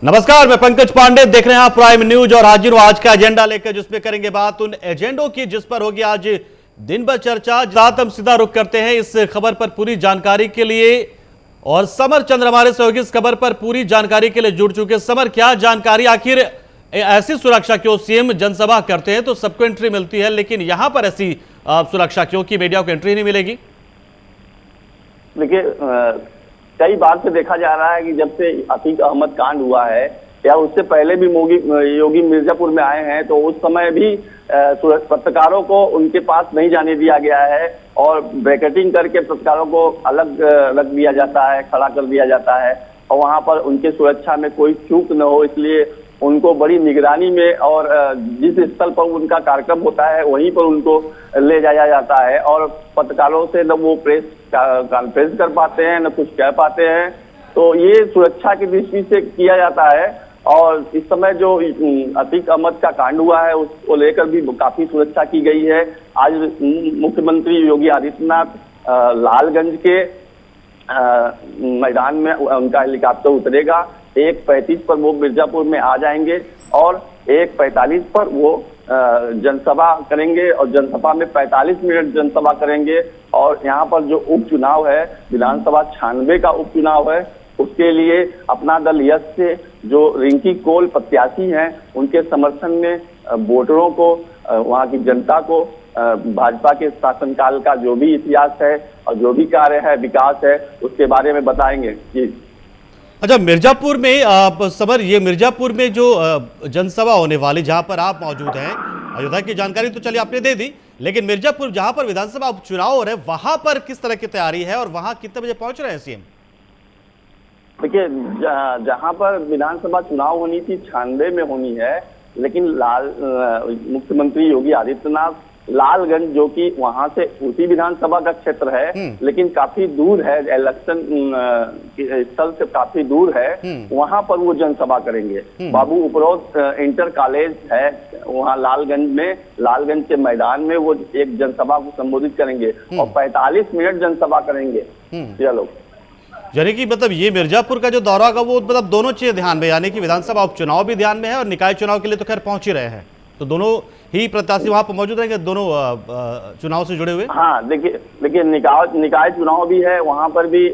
नमस्कार, मैं पंकज पांडे, देख रहे हैं आप प्राइम न्यूज और हाजिर हूं आज का एजेंडा लेकर, जिसमें करेंगे बात उन एजेंडों की जिस पर होगी आज दिन भर चर्चा। साथ हम सीधा रुख करते हैं इस खबर पर पूरी जानकारी के लिए और समर चंद्र हमारे सहयोगी इस खबर पर पूरी जानकारी के लिए जुड़ चुके। समर, क्या जानकारी, आखिर ऐसी सुरक्षा क्यों? सीएम जनसभा करते हैं तो सबको एंट्री मिलती है, लेकिन यहां पर ऐसी सुरक्षा क्यों कि मीडिया को एंट्री नहीं मिलेगी? देखिए, कई बार से देखा जा रहा है कि जब से अतीक अहमद कांड हुआ है या उससे पहले भी योगी मिर्जापुर में आए हैं, तो उस समय भी पत्रकारों को उनके पास नहीं जाने दिया गया है और ब्रैकेटिंग करके पत्रकारों को अलग रख दिया जाता है, खड़ा कर दिया जाता है और वहां पर उनके सुरक्षा में कोई चूक न हो, इसलिए उनको बड़ी निगरानी में और जिस स्थल पर उनका कार्यक्रम होता है वहीं पर उनको ले जाया जाता है और पत्रकारों से न वो प्रेस कॉन्फ्रेंस कर पाते हैं न कुछ कह पाते हैं। तो ये सुरक्षा की दृष्टि से किया जाता है और इस समय जो अतीक अहमद का कांड हुआ है उसको लेकर भी काफी सुरक्षा की गई है। आज मुख्यमंत्री योगी आदित्यनाथ लालगंज के मैदान में उनका हेलीकॉप्टर उतरेगा। 1:35 पर वो मिर्जापुर में आ जाएंगे और 1:45 पर वो जनसभा करेंगे और जनसभा में 45 मिनट जनसभा करेंगे। और यहाँ पर जो उपचुनाव है, विधानसभा 96 का उपचुनाव है, उसके लिए अपना दल यश से जो रिंकी कोल प्रत्याशी हैं उनके समर्थन में वोटरों को, वहाँ की जनता को भाजपा के शासनकाल का जो भी इतिहास है और जो भी कार्य है, विकास है, उसके बारे में बताएंगे। जी अच्छा, मिर्जापुर में समर, ये मिर्जापुर में जो जनसभा होने वाली जहां पर आप मौजूद हैं, अयोध्या की जानकारी तो चलिए आपने दे दी, लेकिन मिर्जापुर जहां पर विधानसभा उपचुनाव हो रहे हैं वहां पर किस तरह की तैयारी है और वहां कितने बजे पहुंच रहे हैं सीएम? देखिए, जहां पर विधानसभा चुनाव होनी थी 96 में होनी है, लेकिन मुख्यमंत्री योगी आदित्यनाथ लालगंज, जो कि वहां से उसी विधानसभा का क्षेत्र है लेकिन काफी दूर है, इलेक्शन स्थल से काफी दूर है, वहां पर वो जनसभा करेंगे। बाबू उपरोक्त इंटर कॉलेज है वहां लालगंज में, लालगंज के मैदान में वो एक जनसभा को संबोधित करेंगे और 45 मिनट जनसभा करेंगे ये लोग। यानी कि मतलब ये मिर्जापुर का जो दौरा होगा वो मतलब दोनों चीजें ध्यान में, यानी कि विधानसभा उपचुनाव भी ध्यान में है और निकाय चुनाव के लिए तो खैर पहुंच ही रहे हैं, तो दोनों ही प्रत्याशी वहां पर मौजूद रहेंगे, दोनों चुनाव से जुड़े हुए। हाँ, देखिए निकाय चुनाव भी है वहां पर भी।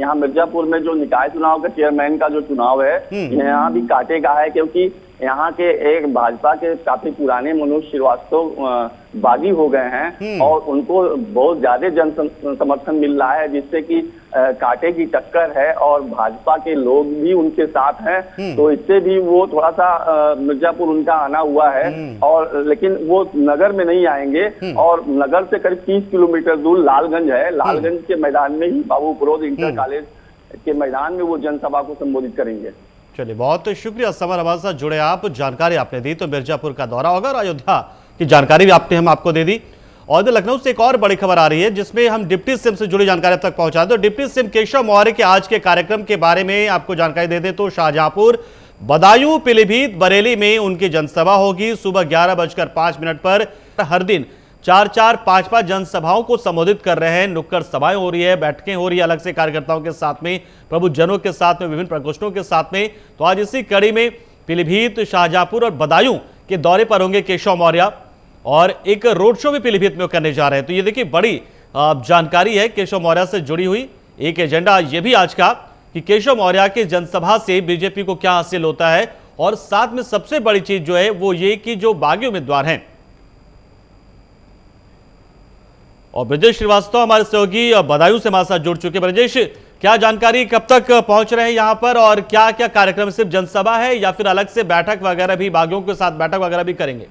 यहाँ मिर्जापुर में जो निकाय चुनाव का चेयरमैन का जो चुनाव है यहाँ भी कांटे का है, क्योंकि यहाँ के एक भाजपा के काफी पुराने मनोज श्रीवास्तव बागी हो गए हैं और उनको बहुत ज्यादा जन समर्थन मिल रहा है, जिससे कि कांटे की टक्कर है और भाजपा के लोग भी उनके साथ हैं। तो इससे भी वो थोड़ा सा मिर्जापुर उनका आना हुआ है और लेकिन वो नगर में नहीं आएंगे और नगर से करीब 30 किलोमीटर दूर लालगंज है, लालगंज के मैदान में ही बाबू उपरोक्त इंटर कॉलेज के मैदान में वो जनसभा को संबोधित करेंगे। चलिए, बहुत शुक्रिया समर, हमारे साथ जुड़े आप, जानकारी आपने दी। तो मिर्जापुर का दौरा होगा और अयोध्या की जानकारी भी हम आपको दे दी। और लखनऊ से एक और बड़ी खबर आ रही है जिसमें हम डिप्टी सीएम से जुड़ी जानकारी तक पहुंचा दें। तो डिप्टी सीएम केशव मौर्य के आज के कार्यक्रम के बारे में आपको जानकारी दे दें तो शाहजहांपुर, बदायूं, पीलीभीत, बरेली में उनकी जनसभा होगी। सुबह 11:05 पर हर दिन 4-4, 5-5 जनसभाओं को संबोधित कर रहे हैं। नुक्कड़ सभाएं हो रही है, बैठकें हो रही है अलग से कार्यकर्ताओं के साथ में, प्रबुद्धजनों के साथ में, विभिन्न प्रकोष्ठों के साथ में। तो आज इसी कड़ी में पीलीभीत, शाहजहांपुर और बदायूं के दौरे पर होंगे केशव मौर्य और एक रोड शो भी पीलीभीत में करने जा रहे हैं। तो ये देखिए बड़ी जानकारी है केशव मौर्य से जुड़ी हुई। एक एजेंडा ये भी आज का कि केशव मौर्य के जनसभा से बीजेपी को क्या हासिल होता है और साथ में सबसे बड़ी चीज जो है वो ये कि जो बागी उम्मीदवार हैं, और ब्रजेश श्रीवास्तव हमारे सहयोगी बदायूं से हमारे साथ जुड़ चुके। ब्रजेश, क्या जानकारी, कब तक पहुंच रहे हैं यहां पर और क्या क्या कार्यक्रम, सिर्फ जनसभा है या फिर अलग से बैठक वगैरह भी, बागियों के साथ बैठक वगैरह भी करेंगे?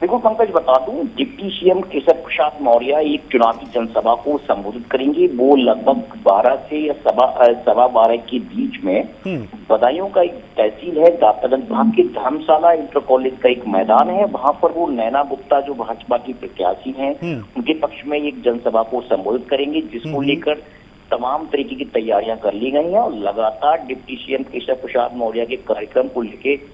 देखो पंकज, बता दूं, डिप्टी सीएम केशव प्रसाद मौर्य एक चुनावी जनसभा को संबोधित करेंगे। वो लगभग 12 से या 12:15 के बीच में बदायूं का एक तहसील है दातागंज भाग के धर्मशाला इंटर कॉलेज का एक मैदान है, वहां पर वो नैना गुप्ता जो भाजपा की प्रत्याशी हैं उनके पक्ष में एक जनसभा को संबोधित करेंगे, जिसको लेकर तमाम तरीके की तैयारियां कर ली गई हैं और लगातार डिप्टी सीएम केशव प्रसाद मौर्य के कार्यक्रम को लेकर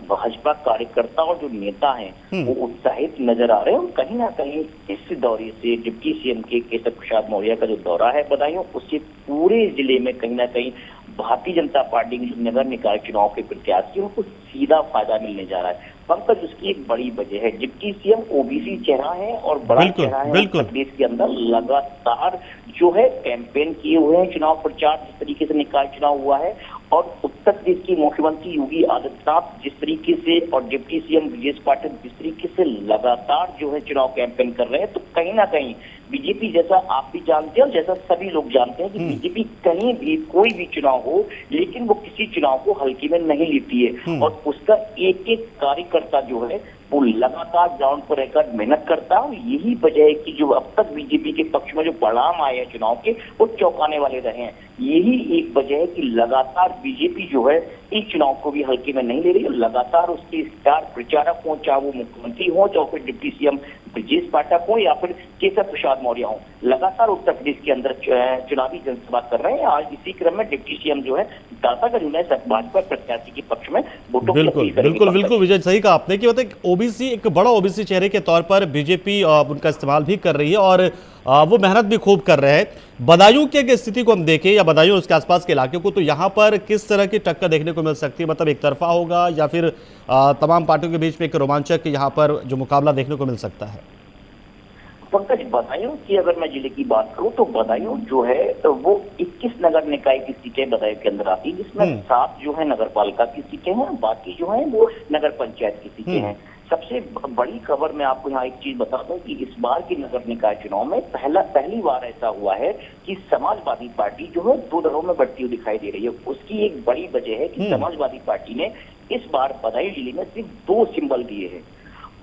भाजपा कार्यकर्ता और जो नेता हैं वो उत्साहित नजर आ रहे हैं। और कहीं ना कहीं इस दौरे से डिप्टी सीएम के केशव प्रसाद मौर्य का जो दौरा है बदायूं, उससे पूरे जिले में कहीं ना कहीं भारतीय जनता पार्टी के जो नगर निकाय चुनाव के प्रत्याशी हैं, उनको सीधा फायदा मिलने जा रहा है। पंकज, उसकी एक बड़ी वजह है, डिप्टी सीएम ओबीसी चेहरा है और बड़ा चेहरा है। उत्तर प्रदेश के अंदर लगातार जो है कैंपेन किए हुए हैं, चुनाव प्रचार जिस तरीके से निकाय चुनाव हुआ है, और उत्तर प्रदेश की मुख्यमंत्री योगी आदित्यनाथ जिस तरीके से और डिप्टी सीएम ब्रजेश पाठक जिस तरीके से लगातार जो है चुनाव कैंपेन कर रहे हैं, तो कहीं ना कहीं बीजेपी, जैसा आप भी जानते हैं और जैसा सभी लोग जानते हैं कि बीजेपी कहीं भी कोई भी चुनाव हो, लेकिन वो किसी चुनाव को हल्के में नहीं लेती है, और उसका एक एक कार्यकर्ता जो है वो लगातार ग्राउंड पर रहकर मेहनत करता है। और यही वजह है कि जो अब तक बीजेपी के पक्ष में जो परिणाम आए हैं चुनाव के, वो चौंकाने वाले रहे हैं। यही एक वजह है कि लगातार बीजेपी जो है इस चुनाव को भी हल्के में नहीं ले रही है। लगातार उसके स्टार प्रचारक हो, चाहे वो मुख्यमंत्री हो, चाहे फिर डिप्टी सीएम ब्रजेश पाठक हो, या फिर केशव प्रसाद मौर्य हो, लगातार उत्तर प्रदेश के अंदर चुनावी जनसभा कर रहे हैं। आज इसी क्रम में डिप्टी सीएम जो है दातागंज में भाजपा प्रत्याशी के पक्ष में वोटों की अपील करेंगे। बिल्कुल विजय, सही कहा आपने कि मतलब ओबीसी, एक बड़ा ओबीसी चेहरे के तौर पर बीजेपी उनका इस्तेमाल भी कर रही है और वो मेहनत भी खूब कर रहे हैं। बदायूं की अगर स्थिति को हम देखें या बदायूं उसके आसपास के इलाके को, तो यहाँ पर किस तरह की टक्कर देखने को मिल सकती है? मतलब एक तरफा होगा या फिर तमाम पार्टियों के बीच में एक रोमांचक यहाँ पर जो मुकाबला देखने को मिल सकता है? पंकज, बदायूं की अगर मैं जिले की बात करूं तो बदायूं जो है वो 21 नगर निकाय की सीटें बदायूं के अंदर आती है, जिसमें 7 जो है नगर पालिका की सीटें हैं, बाकी जो है वो नगर पंचायत की सीटें हैं। सबसे बड़ी खबर मैं आपको यहाँ एक चीज बता दूं कि इस बार की नगर निकाय चुनाव में पहली बार ऐसा हुआ है कि समाजवादी पार्टी जो है 2 दलों में बढ़ती हुई दिखाई दे रही है। उसकी एक बड़ी वजह है कि समाजवादी पार्टी ने इस बार बदायूं जिले में सिर्फ 2 सिंबल दिए हैं,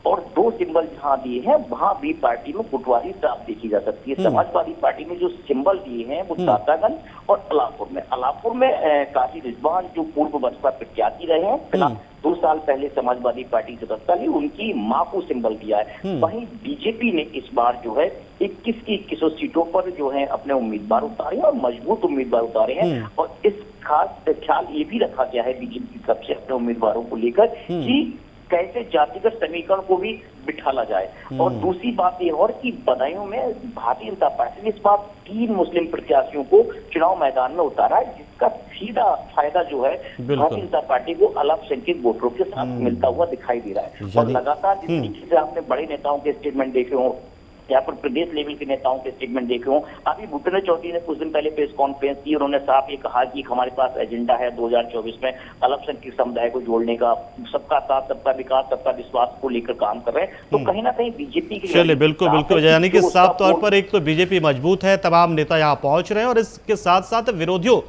और 2 सिंबल जहां दिए हैं वहां भी पार्टी में गुटवारी साफ देखी जा सकती है। समाजवादी पार्टी ने जो सिंबल दिए हैं वो दातागंज और अलापुर में काजी रिजवान जो पूर्व बसपा प्रत्याशी रहे हैं, 2 साल पहले समाजवादी पार्टी सदस्यता ली, उनकी मां को सिंबल दिया है। वहीं बीजेपी ने इस बार जो है 21 की 21 सीटों पर जो है अपने उम्मीदवार उतारे और मजबूत उम्मीदवार उतारे हैं। और इस खास ख्याल ये भी रखा गया है बीजेपी की तरफ से अपने उम्मीदवारों को लेकर कि कैसे जातिगत समीकरण को भी बिठाला जाए। और दूसरी बात ये और कि बदायूं में भारतीय जनता पार्टी ने इस बार 3 मुस्लिम प्रत्याशियों को चुनाव मैदान में उतारा है, जिसका सीधा फायदा जो है भारतीय जनता पार्टी को अल्पसंख्यक वोटरों के साथ मिलता हुआ दिखाई दे रहा है। और लगातार जिस तरीके से आपने बड़े नेताओं के स्टेटमेंट देखे हो या फिर प्रदेश लेवल के नेताओं के स्टेटमेंट देखे हो, अभी भूपेंद्र चौधरी ने कुछ दिन पहले प्रेस कॉन्फ्रेंस की, उन्होंने साफ ये कहा कि हमारे पास एजेंडा है 2024 में अल्पसंख्यक समुदाय को जोड़ने का, सबका साथ, सबका विकास, सबका विश्वास को लेकर काम कर रहे हैं। तो कहीं ना कहीं बीजेपी की चलिए बिल्कुल, यानी कि साफ तौर पर एक तो बीजेपी मजबूत है, तमाम नेता यहाँ पहुंच रहे हैं, और इसके साथ साथ विरोधियों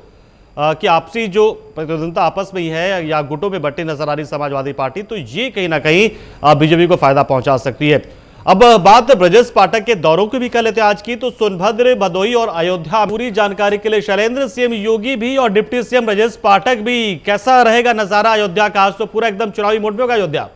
कि आपसी जो प्रतिद्वंदिता आपस में ही है या गुटों में बंटी नजर आ रही समाजवादी पार्टी, तो ये कहीं ना कहीं बीजेपी को फायदा पहुंचा सकती है। अब बात ब्रजेश पाठक के दौरों की भी कर लेते हैं आज की। तो सोनभद्र, भदोही और अयोध्या, पूरी जानकारी के लिए शैलेंद्र, सीएम योगी भी और डिप्टी सीएम ब्रजेश पाठक भी, कैसा रहेगा नजारा अयोध्या का? आज तो पूरा एकदम चुनावी मोड में होगा अयोध्या।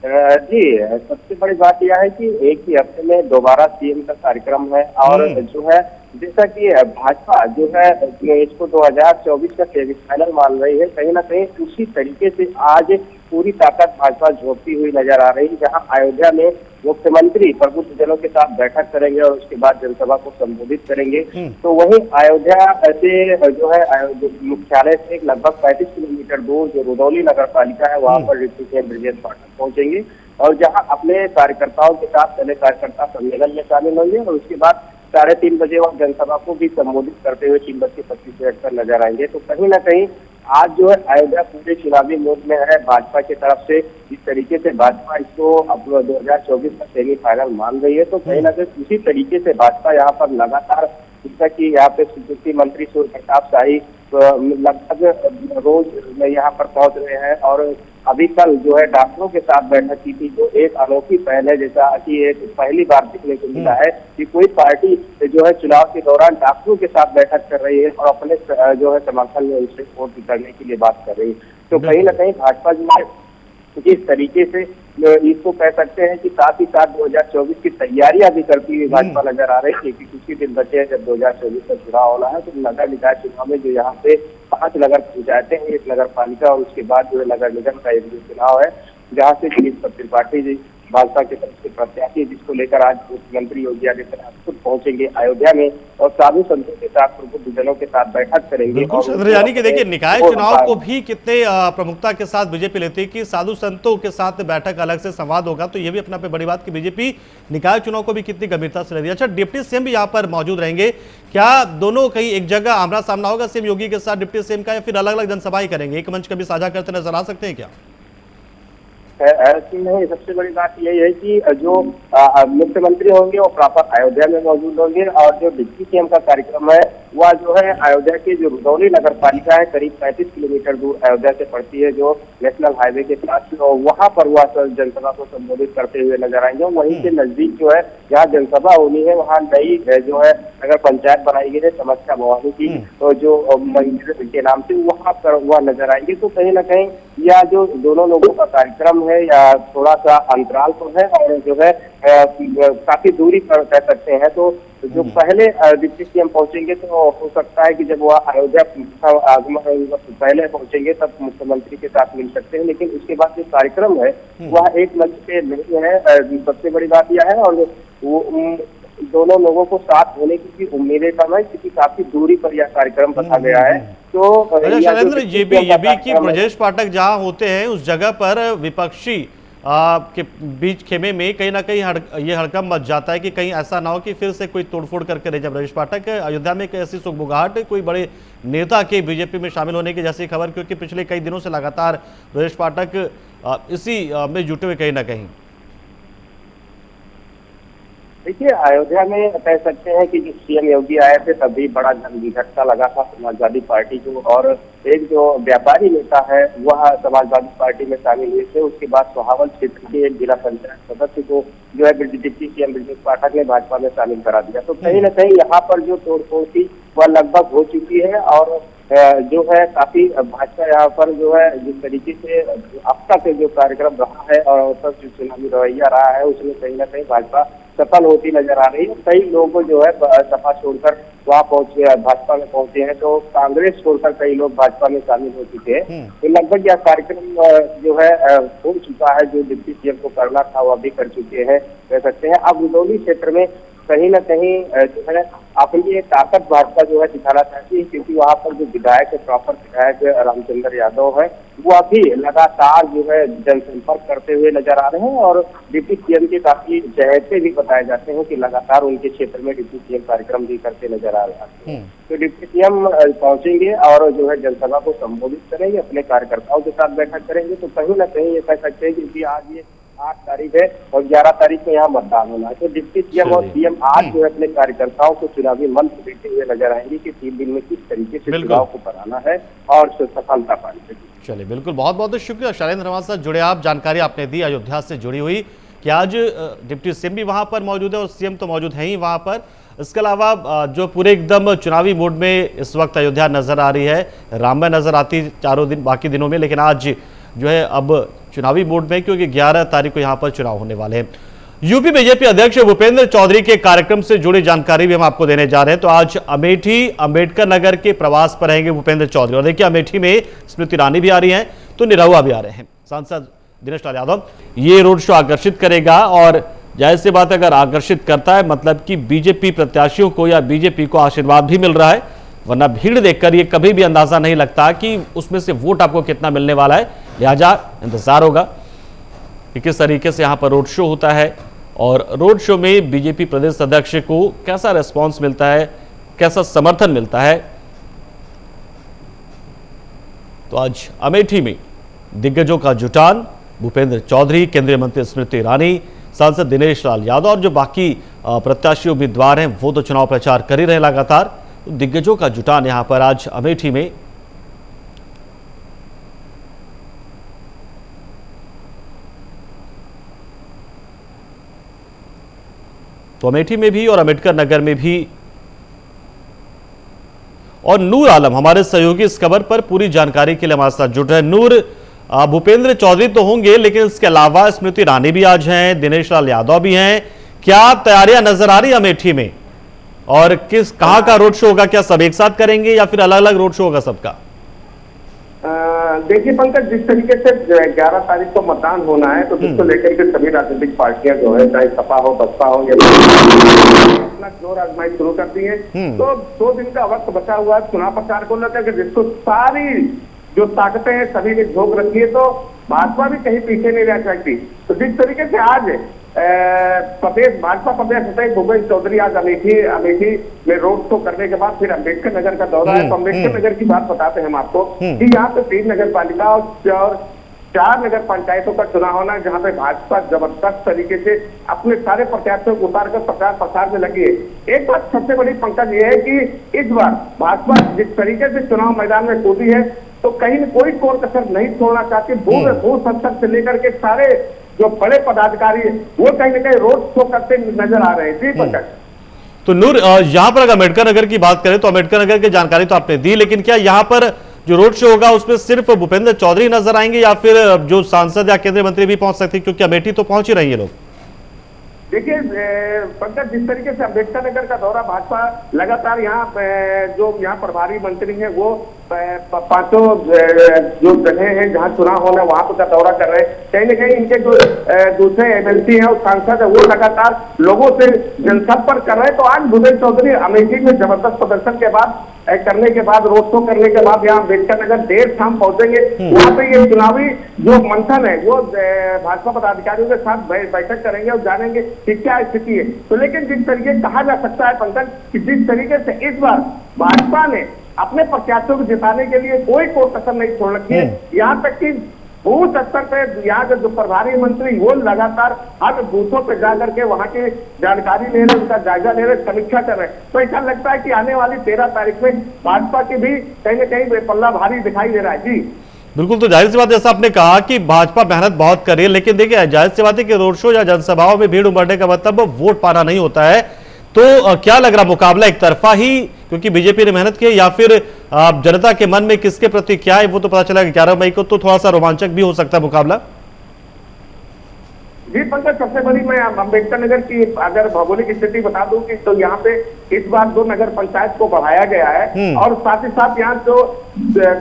जी, सबसे बड़ी बात यह है कि एक ही हफ्ते में दोबारा सीएम का कार्यक्रम है, और जो है जैसा कि भाजपा जो है इसको 2024 का सेमीफाइनल मान रही है, कहीं ना कहीं उसी तरीके से आज पूरी ताकत भाजपा झोंकती हुई नजर आ रही है। जहां अयोध्या में मुख्यमंत्री प्रबुद्धजनों के साथ बैठक करेंगे और उसके बाद जनसभा को संबोधित करेंगे, तो वहीं अयोध्या से जो है मुख्यालय से लगभग 35 किलोमीटर दूर जो रुदौली नगर पालिका है, वहां पर डिप्टी सीएम ब्रजेश पाठक पहुंचेंगे, और जहां अपने कार्यकर्ताओं के साथ पहले कार्यकर्ता सम्मेलन में शामिल होंगे और उसके बाद 3:30 बजे वह जनसभा को भी संबोधित करते हुए 3:25 पर नजर आएंगे। तो कहीं ना कहीं आज जो है अयोध्या पूरे चुनावी मोड में है भाजपा की तरफ से। इस तरीके से भाजपा इसको अब 2024 का सेमीफाइनल मान रही है, तो कहीं ना कहीं उसी तरीके से भाजपा यहाँ पर लगातार, जैसा कि यहाँ पे संस्कृति मंत्री सूर्य प्रताप शाही लगभग रोज यहाँ पर पहुंच रहे हैं, और अभी कल जो है डॉक्टरों के साथ बैठक की थी, जो एक अनोखी पहल है, जैसा कि एक पहली बार देखने को मिला है कि कोई पार्टी जो है चुनाव के दौरान डॉक्टरों के साथ बैठक कर रही है और अपने जो है समर्थन में उनसे वोट करने के लिए बात कर रही है। तो कहीं ना कहीं भाजपा जो है जिस तरीके से इसको कह सकते हैं कि साथ ही साथ 2024 की तैयारियां भी करती हुई भाजपा नजर आ रही है, क्योंकि कुछ ही दिन बचे हैं जब 2024 का चुनाव होना है। तो नगर निकाय चुनाव में जो यहाँ पे 5 नगर पंचायतें हैं, 1 नगर पालिका और उसके बाद जो है नगर निगम का एक चुनाव है, जहाँ से गिरीश त्रिपाठी जी भाजपा की तरफ से प्रत्याशी, जिसको लेकर आज मुख्यमंत्री योगी आदित्यनाथ खुद पहुंचेंगे अयोध्या में और साधु संतों के साथ, प्रबुद्धजनों के साथ बैठक करेंगे। बिल्कुल शैलेंद्र, यानी कि देखिए निकाय चुनाव को भी कितने प्रमुखता के साथ बीजेपी लेती है कि साधु संतों के साथ बैठक, अलग से संवाद होगा, तो ये भी अपना पे बड़ी बात कि बीजेपी निकाय चुनाव को भी कितनी गंभीरता से ले रही है। अच्छा, डिप्टी सीएम भी यहाँ पर मौजूद रहेंगे, क्या दोनों कहीं एक जगह आमना सामना होगा सीएम योगी के साथ डिप्टी सीएम का, या फिर अलग अलग जनसभाएं करेंगे, एक मंच कभी साझा करते नजर आ सकते हैं क्या? नहीं, सबसे बड़ी बात यही है कि जो मुख्यमंत्री होंगे वो प्रॉपर अयोध्या में मौजूद होंगे और जो डिप्टी सीएम का कार्यक्रम है वह जो है अयोध्या के जो रुदौली नगर पालिका है, करीब 35 किलोमीटर दूर अयोध्या से पड़ती है, जो नेशनल हाईवे के पास, वहां पर वह जनसभा को संबोधित करते हुए नजर आएंगे। वहीं के नजदीक जो है जहाँ जनसभा होनी है वहाँ नई जो है नगर पंचायत बनाई गई है समस्या भवानी की, तो जो मंदिर के नाम से वहाँ पर वह नजर आएंगे। तो कहीं ना कहीं यह जो दोनों लोगों का कार्यक्रम है या थोड़ा सा अंतराल तो है और जो है काफी दूरी पर कह सकते हैं। तो जो पहले डिप्टी सीएम पहुंचेंगे तो हो सकता है कि जब वह अयोध्या पहले पहुंचेंगे तब मुख्यमंत्री के साथ मिल सकते हैं, लेकिन उसके बाद जो कार्यक्रम है वह एक मंच पे नहीं है। सबसे बड़ी बात यह है, और वो दोनों लोगों को साथ होने की भी उम्मीदें कम है क्योंकि काफी दूरी पर यह कार्यक्रम रखा गया है। तो शैलेंद्र, ये भी कि ब्रजेश पाठक जहाँ होते हैं उस जगह पर विपक्षी के बीच खेमे में कहीं ना कहीं ये हड़कंप मच जाता है कि कहीं ऐसा ना हो कि फिर से कोई तोड़फोड़ करके रह जाए ब्रजेश पाठक। अयोध्या में कैसी सुगबुगाहट कोई बड़े नेता के बीजेपी में शामिल होने की जैसी खबर, क्योंकि पिछले कई दिनों से लगातार ब्रजेश पाठक इसी में जुटे हुए कहीं ना कहीं। देखिए, अयोध्या में कह सकते हैं कि जो सीएम योगी आए थे तभी बड़ा झटका लगा था समाजवादी पार्टी को, और एक जो व्यापारी नेता है वह समाजवादी पार्टी में शामिल हुए थे। उसके बाद सोहावल क्षेत्र के एक जिला पंचायत सदस्य को जो है डिप्टी सीएम ब्रजेश पाठक ने भाजपा में शामिल करा दिया। तो कहीं ना कहीं यहाँ पर जो तोड़फोड़ थी वह लगभग हो चुकी है और जो है काफी भाजपा यहाँ पर जो है जिस तरीके से अब तक जो कार्यक्रम रहा है और तक जो चुनावी रवैया रहा है उसमें कहीं ना कहीं भाजपा सफल होती नजर आ रही है। कई लोग जो है सपा छोड़कर वहाँ पहुंचे, भाजपा में पहुंचे हैं, तो कांग्रेस छोड़कर कई लोग भाजपा में शामिल हो चुके हैं। तो लगभग यह कार्यक्रम जो है हो चुका है, जो डिप्टी सीएम को करना था वह भी कर चुके हैं कह सकते हैं। अब रुदौली क्षेत्र में कहीं ना कहीं जो है अपनी ये ताकत भाजपा जो है दिखाना चाहती है, क्योंकि वहाँ पर जो विधायक है, प्रॉपर विधायक रामचंद्र यादव है, वो अभी लगातार जो है जनसंपर्क करते हुए नजर आ रहे हैं और डिप्टी सीएम के काफी चहेते भी बताए जाते हैं कि लगातार उनके क्षेत्र में डिप्टी सीएम कार्यक्रम भी करते नजर आ रहे हैं। तो डिप्टी सीएम पहुंचेंगे और जो है जनसभा को संबोधित करेंगे, अपने कार्यकर्ताओं के साथ बैठक करेंगे। तो कहीं ना कहीं ये कह सकते हैं क्योंकि आज ये 8 तारीख है और 11 तारीख को यहाँ मतदान होना है, तो डिप्टी सीएम और सीएम आज जो है अपने कार्यकर्ताओं को चुनावी मंत्र देते हुए नजर आएंगे कि 3 दिन में किस तरीके से चुनाव को कराना है और सफलता पानी चाहिए। चलिए, बिल्कुल, बहुत बहुत शुक्रिया शैलेंद्र हमारे साथ जुड़े आप, जानकारी आपने दी अयोध्या से जुड़ी हुई कि आज डिप्टी सीएम भी वहां पर मौजूद है और सीएम तो मौजूद है ही वहां पर। इसके अलावा जो पूरे एकदम चुनावी मूड में इस वक्त अयोध्या नजर आ रही है, राममय नजर आती चारों दिन बाकी दिनों में, लेकिन आज जो है अब चुनावी मूड में, क्योंकि 11 तारीख को यहां पर चुनाव होने वाले हैं। यूपी बीजेपी अध्यक्ष भूपेंद्र चौधरी के कार्यक्रम से जुड़ी जानकारी भी हम आपको देने जा रहे हैं। तो आज अमेठी अंबेडकर नगर के प्रवास पर रहेंगे भूपेंद्र चौधरी, और देखिए अमेठी में स्मृति ईरानी भी आ रही हैं तो निरहुआ भी आ रहे हैं, सांसद दिनेश लाल यादव। ये रोड शो आकर्षित करेगा और जाहिर सी बात अगर आकर्षित करता है मतलब कि बीजेपी प्रत्याशियों को या बीजेपी को आशीर्वाद भी मिल रहा है, वरना भीड़ देखकर ये कभी भी अंदाजा नहीं लगता कि उसमें से वोट आपको कितना मिलने वाला है। लिहाजा इंतजार होगा कि किस तरीके से यहाँ पर रोड शो होता है और रोड शो में बीजेपी प्रदेश अध्यक्ष को कैसा रिस्पांस मिलता है, कैसा समर्थन मिलता है। तो आज अमेठी में दिग्गजों का जुटान, भूपेंद्र चौधरी, केंद्रीय मंत्री स्मृति ईरानी, सांसद दिनेश लाल यादव और जो बाकी प्रत्याशी उम्मीदवार हैं वो तो चुनाव प्रचार कर ही रहे लगातार। तो दिग्गजों का जुटान यहां पर आज अमेठी में। तो अमेठी में भी और अंबेडकर नगर में भी। और नूर आलम हमारे सहयोगी इस खबर पर पूरी जानकारी के लिए हमारे साथ जुड़ रहे हैं। नूर, भूपेंद्र चौधरी तो होंगे लेकिन इसके अलावा स्मृति ईरानी भी आज हैं, दिनेश लाल यादव भी हैं, क्या तैयारियां नजर आ रही है अमेठी में और कहां का रोड शो होगा? क्या सब एक साथ करेंगे या फिर अलग अलग रोड शो होगा सबका? देखिए पंकज, जिस तरीके से 11 तारीख को मतदान होना है, तो जिसको लेकर के सभी राजनीतिक पार्टियां जो है, चाहे सपा हो, बसपा हो, या अपना जोर आजमाइश शुरू कर दी है। तो 2 दिन का वक्त बचा हुआ है चुनाव प्रचार को लेकर के, जिसको सारी जो ताकतें हैं सभी ने झोंक रखी है, तो भाजपा भी कहीं पीछे नहीं रह सकती। तो जिस तरीके से आज प्रदेश भाजपा प्रदेश अध्यक्ष भूपेंद्र चौधरी आज अमेठी में रोड शो करने के बाद फिर अम्बेडकर नगर का दौरा है। तो अम्बेडकर नगर की बात बताते हैं हम आपको कि यहाँ पे 3 नगर पालिका और 4 नगर पंचायतों का चुनाव होना है, जहाँ पे भाजपा जबरदस्त तरीके से अपने सारे प्रत्याशियों को उतार कर प्रचार प्रसार में लगी है। एक बात सबसे बड़ी पंकज ये है कि इस बार भाजपा जिस तरीके से चुनाव मैदान में कूदी है, तो कहीं कोई कोर कसर नहीं छोड़ना चाहती। बूथ स्तर से लेकर के सारे जो बड़े पदाधिकारी है, वो कहीं ना कहीं रोड शो करते नजर आ रहे हैं। जी पंकज। तो नूर, यहाँ पर अगर अम्बेडकर नगर की बात करें तो अम्बेडकर नगर की जानकारी तो आपने दी, लेकिन क्या यहाँ पर जो रोड शो होगा उसमें सिर्फ भूपेंद्र चौधरी नजर आएंगे या फिर जो सांसद या केंद्रीय मंत्री भी पहुंच सकते हैं, क्योंकि अमेठी तो पहुंच ही रही है लोग? देखिए पंकज, जिस तरीके से अम्बेडकर नगर का दौरा भाजपा लगातार यहाँ जो यहाँ प्रभारी मंत्री हैं वो 5 जो जगह हैं जहाँ चुनाव होना है वहां का दौरा कर रहे हैं। कहीं ना कहीं इनके जो दूसरे एमएलसी हैं और सांसद है वो लगातार लोगों से जनसंपर्क कर रहे हैं। तो आज भूपेंद्र चौधरी अमेठी में जबरदस्त प्रदर्शन के बाद करने के बाद रोड शो करने के बाद यहाँ अम्बेडकर नगर देर शाम पहुंचेंगे। वहाँ पे ये चुनावी जो मंथन है वो भाजपा पदाधिकारियों के साथ बैठक करेंगे और जानेंगे कि क्या स्थिति है। तो लेकिन जिस तरीके कहा जा सकता है पंकज कि जिस तरीके से इस बार भाजपा ने अपने प्रत्याशियों को जिताने के लिए कोई कसर नहीं छोड़ रखी है, यहाँ तक कि बूथ स्तर पे यहाँ के जो प्रभारी मंत्री वो लगातार हर बूथों पे जाकर के वहाँ की जानकारी ले रहे, उनका जायजा ले रहे, समीक्षा कर रहे हैं। तो ऐसा लगता है कि आने वाली 13 तारीख में भाजपा की भी कहीं ना कहीं पल्ला भारी दिखाई दे रहा है। जी बिल्कुल। तो जाहिर सी बात, जैसा आपने कहा कि भाजपा मेहनत बहुत कर रही है, लेकिन देखिए जाहिर सी बात है कि रोड शो या जनसभाओं में भीड़ उमड़ने का मतलब वोट पाना नहीं होता है। तो क्या लग रहा, मुकाबला एक तरफा ही क्योंकि बीजेपी ने मेहनत की है, या फिर जनता के मन में किसके प्रति क्या है वो तो पता चला 11 मई को, तो थोड़ा सा रोमांचक भी हो सकता है मुकाबला? जी पंकज, सबसे बड़ी मैं अम्बेडकर नगर की अगर भौगोलिक स्थिति बता दूं कि तो यहाँ पे इस बार 2 नगर पंचायत को बढ़ाया गया है और साथ ही साथ यहाँ जो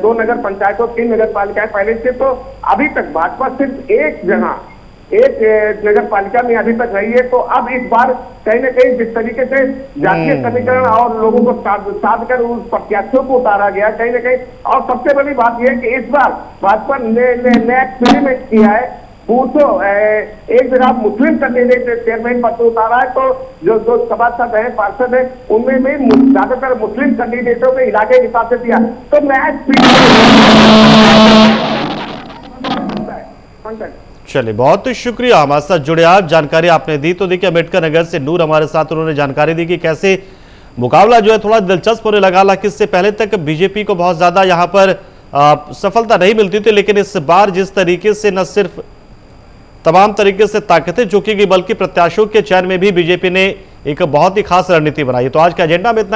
2 नगर पंचायतों 3 नगर पालिकाएं पहले से, तो अभी तक भाजपा सिर्फ एक नगर पालिका में अभी तक रही है। तो अब इस बार कहीं ना कहीं जिस तरीके से जातीय समीकरण और लोगों को साध कर उस प्रत्याशियों को उतारा गया कहीं ना कहीं, और सबसे बड़ी बात यह है कि इस बार भाजपा ने नया एक्सपेरिमेंट किया है। पूछो एक जगह मुस्लिम कैंडिडेट चेयरमैन पद उतारा है, तो जो सभासद है, पार्षद है, उनमें भी ज्यादातर मुस्लिम कैंडिडेटों के इलाके के हिसाब से दिया। तो नया चलिए, बहुत शुक्रिया हमारे साथ जुड़े आप, जानकारी आपने दी। तो देखिए अम्बेडकर नगर से नूर हमारे साथ, उन्होंने जानकारी दी कि कैसे मुकाबला जो है थोड़ा दिलचस्प होने लगा। हालांकि इससे पहले तक बीजेपी को बहुत ज्यादा यहाँ पर सफलता नहीं मिलती थी, लेकिन इस बार जिस तरीके से न सिर्फ तमाम तरीके से ताकतें झुकी गई बल्कि प्रत्याशियों के चयन में भी बीजेपी ने एक बहुत ही खास रणनीति बनाई। तो आज के एजेंडा में इतना